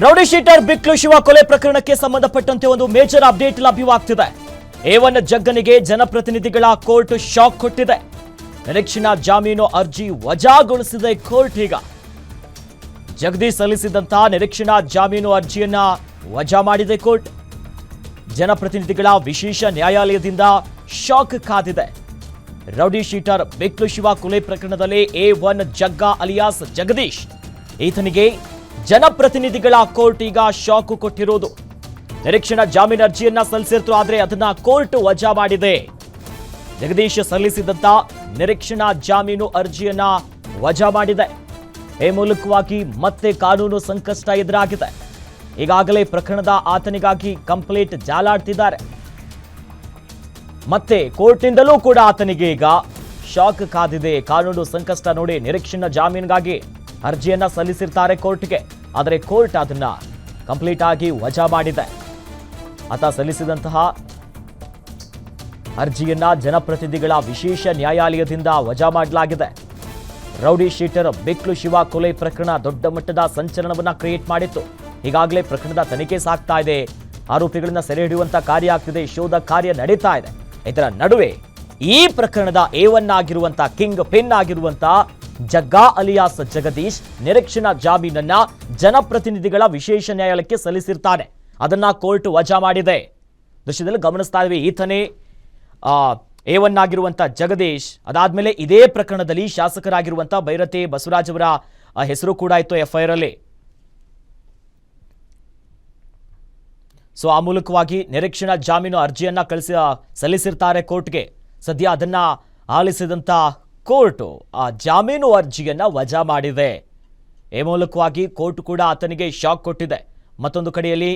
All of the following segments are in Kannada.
ರೌಡಿ ಶೀಟರ್ ಬಿಕ್ಲು ಶಿವ ಕೊಲೆ ಪ್ರಕರಣಕ್ಕೆ ಸಂಬಂಧಪಟ್ಟಂತೆ ಒಂದು ಮೇಜರ್ ಅಪ್ಡೇಟ್ ಲಭ್ಯವಾಗ್ತಿದೆ. A1 ಜಗ್ಗನಿಗೆ ಜನಪ್ರತಿನಿಧಿಗಳ ಕೋರ್ಟ್ ಶಾಕ್ ಕೊಟ್ಟಿದೆ. ನಿರೀಕ್ಷಣಾ ಜಾಮೀನು ಅರ್ಜಿ ವಜಾಗೊಳಿಸಿದೆ ಕೋರ್ಟ್. ಈಗ ಜಗದೀಶ್ ಸಲ್ಲಿಸಿದಂತ ನಿರೀಕ್ಷಣಾ ಜಾಮೀನು ಅರ್ಜಿಯನ್ನ ವಜಾ ಮಾಡಿದೆ ಕೋರ್ಟ್. ಜನಪ್ರತಿನಿಧಿಗಳ ವಿಶೇಷ ನ್ಯಾಯಾಲಯದಿಂದ ಶಾಕ್ ಕಾದಿದೆ. ರೌಡಿ ಶೀಟರ್ ಬಿಕ್ಲು ಶಿವ ಕೊಲೆ ಪ್ರಕರಣದಲ್ಲಿ A1 ಜಗ್ಗ ಅಲಿಯಾಸ್ ಜಗದೀಶ್ ಈತನಿಗೆ ಜನಪ್ರತಿನಿಧಿಗಳ ಕೋರ್ಟ್ ಈಗ ಶಾಕ್ ಕೊಟ್ಟಿರೋದು. ನಿರೀಕ್ಷಣಾ ಜಾಮೀನು ಅರ್ಜಿಯನ್ನ ಸಲ್ಲಿಸಿತ್ತು, ಆದರೆ ಅದನ್ನ ಕೋರ್ಟ್ ವಜಾ ಮಾಡಿದೆ. ಜಗದೀಶ್ ಸಲ್ಲಿಸಿದಂತ ನಿರೀಕ್ಷಣಾ ಜಾಮೀನು ಅರ್ಜಿಯನ್ನ ವಜಾ ಮಾಡಿದೆ. ಈ ಮೂಲಕವಾಗಿ ಮತ್ತೆ ಕಾನೂನು ಸಂಕಷ್ಟ ಎದುರಾಗಿದೆ. ಈಗಾಗಲೇ ಪ್ರಕರಣದ ಆತನಿಗಾಗಿ ಕಂಪ್ಲೇಂಟ್ ಜಾಲಾಡ್ತಿದ್ದಾರೆ. ಮತ್ತೆ ಕೋರ್ಟ್ನಿಂದಲೂ ಕೂಡ ಆತನಿಗೆ ಈಗ ಶಾಕ್ ಕಾದಿದೆ. ಕಾನೂನು ಸಂಕಷ್ಟ ನೋಡಿ ನಿರೀಕ್ಷಣಾ ಜಾಮೀನಿಗಾಗಿ ಅರ್ಜಿಯನ್ನ ಸಲ್ಲಿಸಿರ್ತಾರೆ ಕೋರ್ಟ್ಗೆ, ಆದರೆ ಕೋರ್ಟ್ ಅದನ್ನ ಕಂಪ್ಲೀಟ್ ಆಗಿ ವಜಾ ಮಾಡಿದೆ. ಆತ ಸಲ್ಲಿಸಿದಂತಹ ಅರ್ಜಿಯನ್ನ ಜನಪ್ರತಿನಿಧಿಗಳ ವಿಶೇಷ ನ್ಯಾಯಾಲಯದಿಂದ ವಜಾ ಮಾಡಲಾಗಿದೆ. ರೌಡಿ ಶೀಟರ್ ಬಿಕ್ಲು ಶಿವ ಕೊಲೆ ಪ್ರಕರಣ ದೊಡ್ಡ ಮಟ್ಟದ ಸಂಚಲನವನ್ನ ಕ್ರಿಯೇಟ್ ಮಾಡಿತ್ತು. ಈಗಾಗಲೇ ಪ್ರಕರಣದ ತನಿಖೆ ಸಾಗ್ತಾ ಇದೆ. ಆರೋಪಿಗಳನ್ನ ಸೆರೆ ಹಿಡಿಯುವಂತ ಕಾರ್ಯ ಆಗ್ತಿದೆ, ಶೋಧ ಕಾರ್ಯ ನಡೀತಾ ಇದೆ. ಇದರ ನಡುವೆ ಈ ಪ್ರಕರಣದ A1 ಆಗಿರುವಂತ ಕಿಂಗ್ ಪಿನ್ ಆಗಿರುವಂತ ಜಗ್ಗಾ ಅಲಿಯಾಸ್ ಜಗದೀಶ್ ನಿರೀಕ್ಷಣಾ ಜಾಮೀನನ್ನ ಜನಪ್ರತಿನಿಧಿಗಳ ವಿಶೇಷ ನ್ಯಾಯಾಲಯಕ್ಕೆ ಸಲ್ಲಿಸಿರ್ತಾನೆ. ಅದನ್ನ ಕೋರ್ಟ್ ವಜಾ ಮಾಡಿದೆ. ದೃಶ್ಯದಲ್ಲಿ ಗಮನಿಸ್ತಾ ಇದ್ವಿ, ಈತನೇ A1 ಆಗಿರುವಂತ ಜಗದೀಶ್. ಅದಾದ್ಮೇಲೆ ಇದೇ ಪ್ರಕರಣದಲ್ಲಿ ಶಾಸಕರಾಗಿರುವಂತ ಬೈರತಿ ಬಸವರಾಜ್ ಅವರ ಹೆಸರು ಕೂಡ ಇತ್ತು FIR ಅಲ್ಲಿ. ಸೊ ಆ ಮೂಲಕವಾಗಿ ನಿರೀಕ್ಷಣಾ ಜಾಮೀನು ಅರ್ಜಿಯನ್ನ ಸಲ್ಲಿಸಿರ್ತಾರೆ ಕೋರ್ಟ್ಗೆ. ಸದ್ಯ ಅದನ್ನ ಆಲಿಸಿದಂತ ಕೋರ್ಟ್ ಆ ಜಾಮೀನು ಅರ್ಜಿಯನ್ನ ವಜಾ ಮಾಡಿದೆ. ಈ ಮೂಲಕವಾಗಿ ಕೋರ್ಟ್ ಕೂಡ ಆತನಿಗೆ ಶಾಕ್ ಕೊಟ್ಟಿದೆ. ಮತ್ತೊಂದು ಕಡೆಯಲ್ಲಿ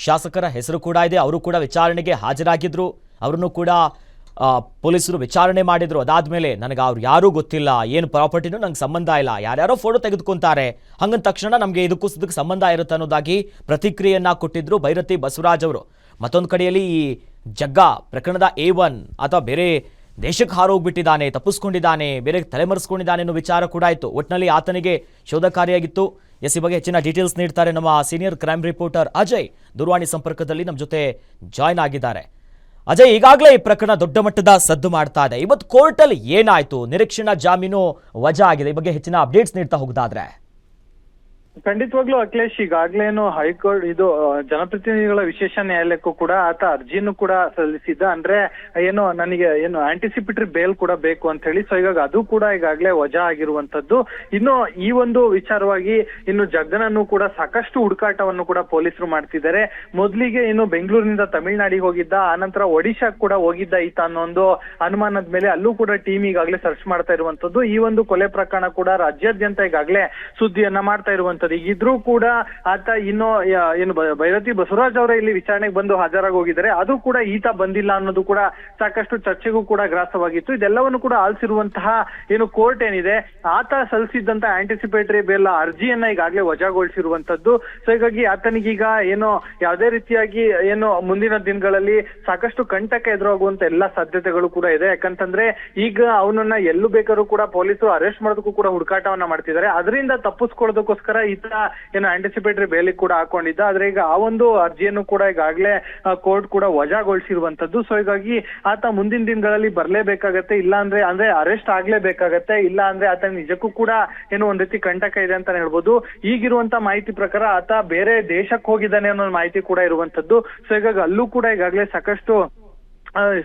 ಶಾಸಕರ ಹೆಸರು ಕೂಡ ಇದೆ, ಅವರು ಕೂಡ ವಿಚಾರಣೆಗೆ ಹಾಜರಾಗಿದ್ರು. ಅವರನ್ನು ಕೂಡ ಪೊಲೀಸರು ವಿಚಾರಣೆ ಮಾಡಿದ್ರು. ಅದಾದ್ಮೇಲೆ ನನಗೆ ಅವ್ರು ಯಾರೂ ಗೊತ್ತಿಲ್ಲ, ಏನು ಪ್ರಾಪರ್ಟಿನೂ ನಂಗೆ ಸಂಬಂಧ ಇಲ್ಲ, ಯಾರ್ಯಾರೋ ಫೋಟೋ ತೆಗೆದುಕೊಂತಾರೆ, ಹಂಗಂದ ತಕ್ಷಣ ನಮಗೆ ಇದಕ್ಕೂ ಸಂಬಂಧ ಇರುತ್ತೆ ಅನ್ನೋದಾಗಿ ಪ್ರತಿಕ್ರಿಯೆಯನ್ನ ಕೊಟ್ಟಿದ್ರು ಬೈರತಿ ಬಸವರಾಜ್ ಅವರು. ಮತ್ತೊಂದು ಕಡೆಯಲ್ಲಿ ಈ ಜಗ್ಗ ಪ್ರಕರಣದ A1 ಅಥವಾ ಬೇರೆ ದೇಶಕ್ಕೆ ಹಾರೋಗ್ಬಿಟ್ಟಿದ್ದಾನೆ, ತಪ್ಪಿಸ್ಕೊಂಡಿದ್ದಾನೆ, ಬೇರೆ ತಲೆಮರೆಸ್ಕೊಂಡಿದ್ದಾನೆ ಅನ್ನೋ ವಿಚಾರ ಕೂಡ ಇತ್ತು. ಒಟ್ಟಿನಲ್ಲಿ ಆತನಿಗೆ ಶೋಧ ಕಾರ್ಯಾಗಿತ್ತು. ಈ ಬಗ್ಗೆ ಹೆಚ್ಚಿನ ಡೀಟೇಲ್ಸ್ ನೀಡ್ತಾರೆ ನಮ್ಮ ಸೀನಿಯರ್ ಕ್ರೈಮ್ ರಿಪೋರ್ಟರ್ ಅಜಯ್. ದೂರವಾಣಿ ಸಂಪರ್ಕದಲ್ಲಿ ನಮ್ಮ ಜೊತೆ ಜಾಯ್ನ್ ಆಗಿದ್ದಾರೆ. ಅಜಯ್, ಈಗಾಗಲೇ ಈ ಪ್ರಕರಣ ದೊಡ್ಡ ಮಟ್ಟದ ಸದ್ದು ಮಾಡ್ತಾ ಇದೆ. ಇವತ್ತು ಕೋರ್ಟಲ್ಲಿ ಏನಾಯ್ತು? ನಿರೀಕ್ಷಣಾ ಜಾಮೀನು ವಜಾ ಆಗಿದೆ. ಈ ಬಗ್ಗೆ ಹೆಚ್ಚಿನ ಅಪ್ಡೇಟ್ಸ್ ನೀಡ್ತಾ ಹೋಗುದಾದ್ರೆ. ಖಂಡಿತವಾಗ್ಲೂ ಅಖಿಲೇಶ್, ಈಗಾಗ್ಲೇನು ಹೈಕೋರ್ಟ್ ಇದು ಜನಪ್ರತಿನಿಧಿಗಳ ವಿಶೇಷ ನ್ಯಾಯಾಲಯಕ್ಕೂ ಕೂಡ ಆತ ಅರ್ಜಿಯನ್ನು ಕೂಡ ಸಲ್ಲಿಸಿದ್ದ. ಅಂದ್ರೆ ಏನು ನನಗೆ ಏನು ಆಂಟಿಸಿಪೇಟರಿ ಬೇಲ್ ಕೂಡ ಬೇಕು ಅಂತ ಹೇಳಿ. ಸೊ ಹೀಗಾಗಿ ಅದು ಕೂಡ ಈಗಾಗಲೇ ವಜಾ ಆಗಿರುವಂತದ್ದು. ಇನ್ನು ಈ ಒಂದು ವಿಚಾರವಾಗಿ ಇನ್ನು ಜಗ್ಗನನ್ನು ಕೂಡ ಸಾಕಷ್ಟು ಹುಡುಕಾಟವನ್ನು ಕೂಡ ಪೊಲೀಸರು ಮಾಡ್ತಿದ್ದಾರೆ. ಮೊದಲಿಗೆ ಇನ್ನು ಬೆಂಗಳೂರಿನಿಂದ ತಮಿಳುನಾಡಿಗೆ ಹೋಗಿದ್ದ, ಆನಂತರ ಒಡಿಶಾಕ್ ಕೂಡ ಹೋಗಿದ್ದ ಈತ ಅನ್ನೋ ಒಂದು ಅನುಮಾನದ ಮೇಲೆ ಅಲ್ಲೂ ಕೂಡ ಟೀಮ್ ಈಗಾಗಲೇ ಸರ್ಚ್ ಮಾಡ್ತಾ ಇರುವಂತದ್ದು. ಈ ಒಂದು ಕೊಲೆ ಪ್ರಕರಣ ಕೂಡ ರಾಜ್ಯಾದ್ಯಂತ ಈಗಾಗಲೇ ಸುದ್ದಿಯನ್ನ ಮಾಡ್ತಾ ಇರುವಂತದ್ದು. ಈಗಿದ್ರೂ ಕೂಡ ಆತ ಏನು ಬೈರತಿ ಬಸವರಾಜ್ ಅವರೇ ಇಲ್ಲಿ ವಿಚಾರಣೆಗೆ ಬಂದು ಹಾಜರಾಗಿ ಹೋಗಿದ್ದಾರೆ. ಅದು ಕೂಡ ಈತ ಬಂದಿಲ್ಲ ಅನ್ನೋದು ಕೂಡ ಸಾಕಷ್ಟು ಚರ್ಚೆಗೂ ಕೂಡ ಗ್ರಾಸವಾಗಿತ್ತು. ಇದೆಲ್ಲವನ್ನು ಕೂಡ ಆಲಿಸಿರುವಂತಹ ಏನು ಕೋರ್ಟ್ ಏನಿದೆ, ಆತ ಸಲ್ಲಿಸಿದ್ದಂತ ಆಂಟಿಸಿಪೇಟರಿ ಬೇಲ್ ಅರ್ಜಿಯನ್ನ ಈಗಾಗಲೇ ವಜಾಗೊಳಿಸಿರುವಂತದ್ದು. ಸೊ ಹೀಗಾಗಿ ಆತನಿಗೀಗ ಏನು ಯಾವುದೇ ರೀತಿಯಾಗಿ ಏನು ಮುಂದಿನ ದಿನಗಳಲ್ಲಿ ಸಾಕಷ್ಟು ಕಂಟಕ ಎದುರಾಗುವಂತ ಎಲ್ಲಾ ಸಾಧ್ಯತೆಗಳು ಕೂಡ ಇದೆ. ಯಾಕಂತಂದ್ರೆ ಈಗ ಅವನನ್ನ ಎಲ್ಲೂ ಬೇಕಾದ್ರೂ ಕೂಡ ಪೊಲೀಸರು ಅರೆಸ್ಟ್ ಮಾಡೋದಕ್ಕೂ ಕೂಡ ಹುಡುಕಾಟವನ್ನ ಮಾಡ್ತಿದ್ದಾರೆ. ಅದರಿಂದ ತಪ್ಪಿಸ್ಕೊಳ್ಳೋದಕ್ಕೋಸ್ಕರ ಈತ ಏನು ಆಂಟಿಸಿಪೇಟರಿ ಬೇಲಿಗೆ ಕೂಡ ಹಾಕೊಂಡಿದ್ದ. ಆದ್ರೆ ಈಗ ಆ ಒಂದು ಅರ್ಜಿಯನ್ನು ಕೂಡ ಈಗಾಗಲೇ ಕೋರ್ಟ್ ಕೂಡ ವಜಾಗೊಳಿಸಿರುವಂತದ್ದು. ಸೊ ಹೀಗಾಗಿ ಆತ ಮುಂದಿನ ದಿನಗಳಲ್ಲಿ ಬರ್ಲೇಬೇಕಾಗತ್ತೆ, ಇಲ್ಲ ಅಂದ್ರೆ ಅರೆಸ್ಟ್ ಆಗ್ಲೇಬೇಕಾಗತ್ತೆ, ಇಲ್ಲ ಅಂದ್ರೆ ಆತ ನಿಜಕ್ಕೂ ಕೂಡ ಏನು ಒಂದ್ ರೀತಿ ಕಂಟಕ ಇದೆ ಅಂತಾನೆ ಹೇಳ್ಬೋದು. ಈಗಿರುವಂತ ಮಾಹಿತಿ ಪ್ರಕಾರ ಆತ ಬೇರೆ ದೇಶಕ್ಕೆ ಹೋಗಿದ್ದಾನೆ ಅನ್ನೋ ಮಾಹಿತಿ ಕೂಡ ಇರುವಂತದ್ದು. ಸೊ ಹೀಗಾಗಿ ಅಲ್ಲೂ ಕೂಡ ಈಗಾಗಲೇ ಸಾಕಷ್ಟು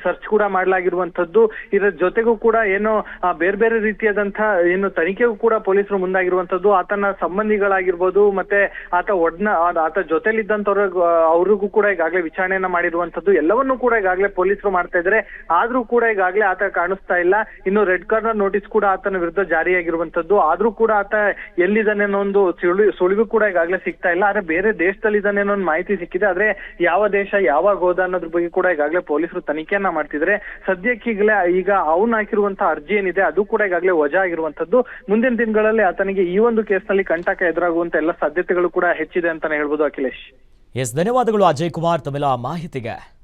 ಸರ್ಚ್ ಕೂಡ ಮಾಡಲಾಗಿರುವಂತದ್ದು. ಇದರ ಜೊತೆಗೂ ಕೂಡ ಏನು ಬೇರೆ ಬೇರೆ ರೀತಿಯಾದಂತಹ ಏನು ತನಿಖೆಗೂ ಕೂಡ ಪೊಲೀಸರು ಮುಂದಾಗಿರುವಂತದ್ದು. ಆತನ ಸಂಬಂಧಿಗಳಾಗಿರ್ಬೋದು, ಮತ್ತೆ ಆತ ಜೊತೆಲಿದ್ದಂತವ್ರ ಅವ್ರಿಗೂ ಕೂಡ ಈಗಾಗಲೇ ವಿಚಾರಣೆಯನ್ನ ಮಾಡಿರುವಂತದ್ದು. ಎಲ್ಲವನ್ನೂ ಕೂಡ ಈಗಾಗಲೇ ಪೊಲೀಸರು ಮಾಡ್ತಾ ಇದ್ದಾರೆ. ಆದ್ರೂ ಕೂಡ ಈಗಾಗಲೇ ಆತ ಕಾಣಿಸ್ತಾ ಇಲ್ಲ. ಇನ್ನು ರೆಡ್ ಕಾರ್ನರ್ ನೋಟಿಸ್ ಕೂಡ ಆತನ ವಿರುದ್ಧ ಜಾರಿಯಾಗಿರುವಂತದ್ದು. ಆದ್ರೂ ಕೂಡ ಆತ ಎಲ್ಲಿದ್ದಾನೆ ಅನ್ನೋ ಒಂದು ಸುಳಿವು ಕೂಡ ಈಗಾಗಲೇ ಸಿಗ್ತಾ ಇಲ್ಲ. ಆದ್ರೆ ಬೇರೆ ದೇಶದಲ್ಲಿದ್ದಾನೆ ಅನ್ನೋ ಒಂದು ಮಾಹಿತಿ ಸಿಕ್ಕಿದೆ. ಆದ್ರೆ ಯಾವ ದೇಶ ಯಾವಾಗ ಹೋದ ಅನ್ನೋದ್ರ ಬಗ್ಗೆ ಕೂಡ ಈಗಾಗಲೇ ಪೊಲೀಸರು ತನಿಖೆಯನ್ನ ಮಾಡ್ತಿದ್ರೆ. ಸದ್ಯಕ್ಕೀಗಲೇ ಈಗ ಅವನು ಹಾಕಿರುವಂತಹ ಅರ್ಜಿ ಏನಿದೆ ಅದು ಕೂಡ ಈಗಾಗಲೇ ವಜಾ ಆಗಿರುವಂತದ್ದು. ಮುಂದಿನ ದಿನಗಳಲ್ಲಿ ಆತನಿಗೆ ಈ ಒಂದು ಕೇಸ್ನಲ್ಲಿ ಕಂಟಕ ಎದುರಾಗುವಂತ ಎಲ್ಲ ಸಾಧ್ಯತೆಗಳು ಕೂಡ ಹೆಚ್ಚಿದೆ ಅಂತಾನೆ ಹೇಳ್ಬೋದು ಅಖಿಲೇಶ್. ಧನ್ಯವಾದಗಳು ಅಜಯ್ ಕುಮಾರ್ ತಮ್ಮೆಲ್ಲ ಮಾಹಿತಿಗೆ.